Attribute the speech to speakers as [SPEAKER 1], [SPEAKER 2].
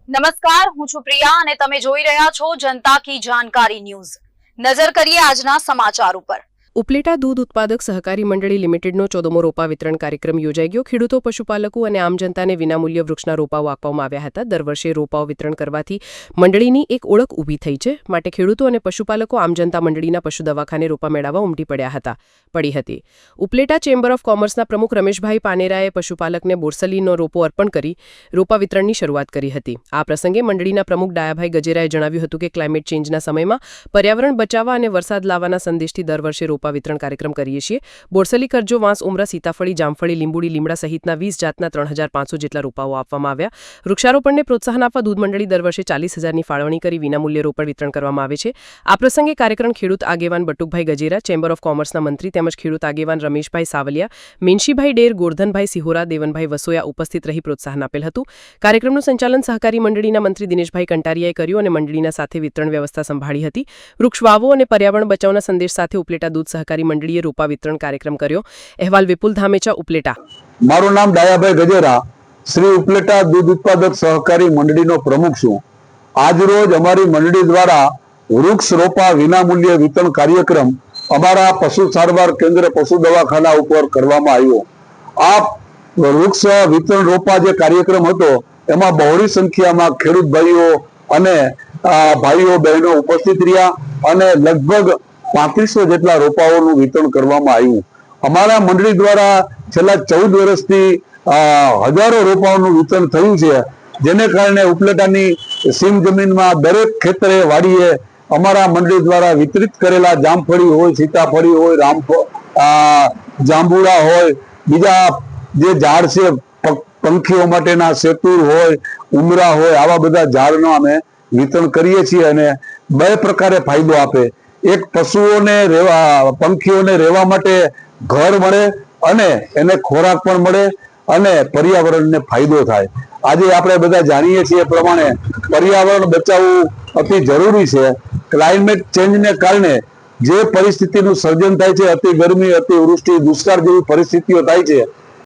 [SPEAKER 1] નમસ્કાર, હું છું પ્રિયા અને તમે જોઈ રહ્યા છો જનતા કી જાણકારી ન્યૂઝ। નજર કરીએ આજના સમાચાર ઉપર।
[SPEAKER 2] ઉપલેટા દૂધ ઉત્પાદક સહકારી મંડળી લિમિટેડનો 14મો રોપા વિતરણ કાર્યક્રમ યોજાઈ ગયો। ખેડૂતો, પશુપાલકો અને આમ જનતાને વિનામૂલ્ય વૃક્ષના રોપાઓ આપવામાં આવ્યા હતા। દર વર્ષે રોપાઓ વિતરણ કરવાથી મંડળીની એક ઓળખ ઊભી થઈ છે, માટે ખેડૂતો અને પશુપાલકો આમ જનતા મંડળીના પશુ દવાખાને રોપા મેળવવા ઉમટી પડી હતી। ઉપલેટા ચેમ્બર ઓફ કોમર્સના પ્રમુખ રમેશભાઈ પાનેરાએ પશુપાલકને બોરસલીનો રોપો અર્પણ કરી રોપા વિતરણની શરૂઆત કરી હતી। આ પ્રસંગે મંડળીના પ્રમુખ ડાયાભાઈ ગજેરાએ જણાવ્યું હતું કે ક્લાઇમેટ ચેન્જના સમયમાં પર્યાવરણ બચાવવા અને વરસાદ લાવવાના સંદેશથી દર વર્ષે રોપા વિતરણ કાર્યક્રમ કરીએ છીએ। બોરસલી, કરજો, વાંસ, ઉમરા, સીતાફળી, જામફળી, લીંબુડી, લીમડા સહિતના 20 જાતના 3500 જેટલા રોપાઓ આપવામાં આવ્યા। વૃક્ષારોપણને પ્રોત્સાહન આપવા દૂધ મંડળી દર વર્ષે 40,000ની ફાળવણી કરી વિનામૂલ્યે રોપણ વિતરણ કરવામાં આવે છે। આ પ્રસંગે કાર્યક્રમ ખેડૂત આગેવાન બટુકભાઈ ગજેરા, ચેમ્બર ઓફ કોમર્સના મંત્રી તેમજ ખેડૂત આગેવાન રમેશભાઈ સાવલિયા, મેનશીભાઈ ડેર, ગોરધનભાઈ સિહોરા, દેવનભાઈ વસોયા ઉપસ્થિત રહી પ્રોત્સાહન આપેલ હતું। કાર્યક્રમનું સંચાલન સહકારી મંડળીના મંત્રી દિનેશભાઈ કંટારિયાએ કર્યું અને મંડળીના સાથે વિતરણ વ્યવસ્થા સંભાળી હતી। વૃક્ષ વાવો અને પર્યાવરણ બચાવના સંદેશ સાથે ઉપલેટા દૂધ સહકારી મંડળીએ રોપા વિતરણ કાર્યક્રમ કર્યો। અહેવાલ વિપુલ ધામેચા, ઉપલેટા।
[SPEAKER 3] મારું નામ ડાયાભાઈ ગજેરા, શ્રી ઉપલેટા દૂધ ઉત્પાદક સહકારી મંડળીનો પ્રમુખ છું। આજ રોજ અમારી મંડળી દ્વારા વૃક્ષ રોપા વિનામૂલ્ય વિતરણ કાર્યક્રમ અમારા પશુ સારવાર કેન્દ્ર પશુ દવાખાના ઉપર કરવામાં આવ્યો। આ વૃક્ષ વિતરણ રોપા જે કાર્યક્રમ હતો એમાં બહોળી સંખ્યામાં ખેડૂત ભાઈઓ અને ભાઈઓ બહેનો ઉપસ્થિત રહ્યા અને લગભગ 3500 જેટલા રોપાઓનું વિતરણ કરવામાં આવ્યું। અમારા મંડળી દ્વારા છેલ્લા 14 વર્ષથી હજારો રોપાઓનું વિતરણ થયું છે, જેને કારણે ઉપલેટાની સીમ જમીનમાં દરેક ખેતરે વાડીએ અમારા મંડળી દ્વારા વિતરિત કરેલા જામફળી હોય, સીતાફળી હોય, જાંબુડા હોય, બીજા જે ઝાડ છે પંખીઓ માટેના સેતુર હોય, ઉમરા હોય, આવા બધા ઝાડનો અમે વિતરણ કરીએ છીએ અને બે પ્રકારે ફાયદો આપે। એક પશુઓને પંખીઓને રહેવા માટે ઘર મળે અને એને ખોરાક પણ મળે અને પર્યાવરણને ફાયદો થાય। આજે આપણે બધા જાણીએ છીએ પ્રમાણે પર્યાવરણ બચાવવું અતિ જરૂરી છે। ક્લાઇમેટ ચેન્જને કારણે જે પરિસ્થિતિનું સર્જન થાય છે, અતિ ગરમી, અતિ વૃષ્ટિ, દુષ્કાળ જેવી પરિસ્થિતિઓ થાય છે,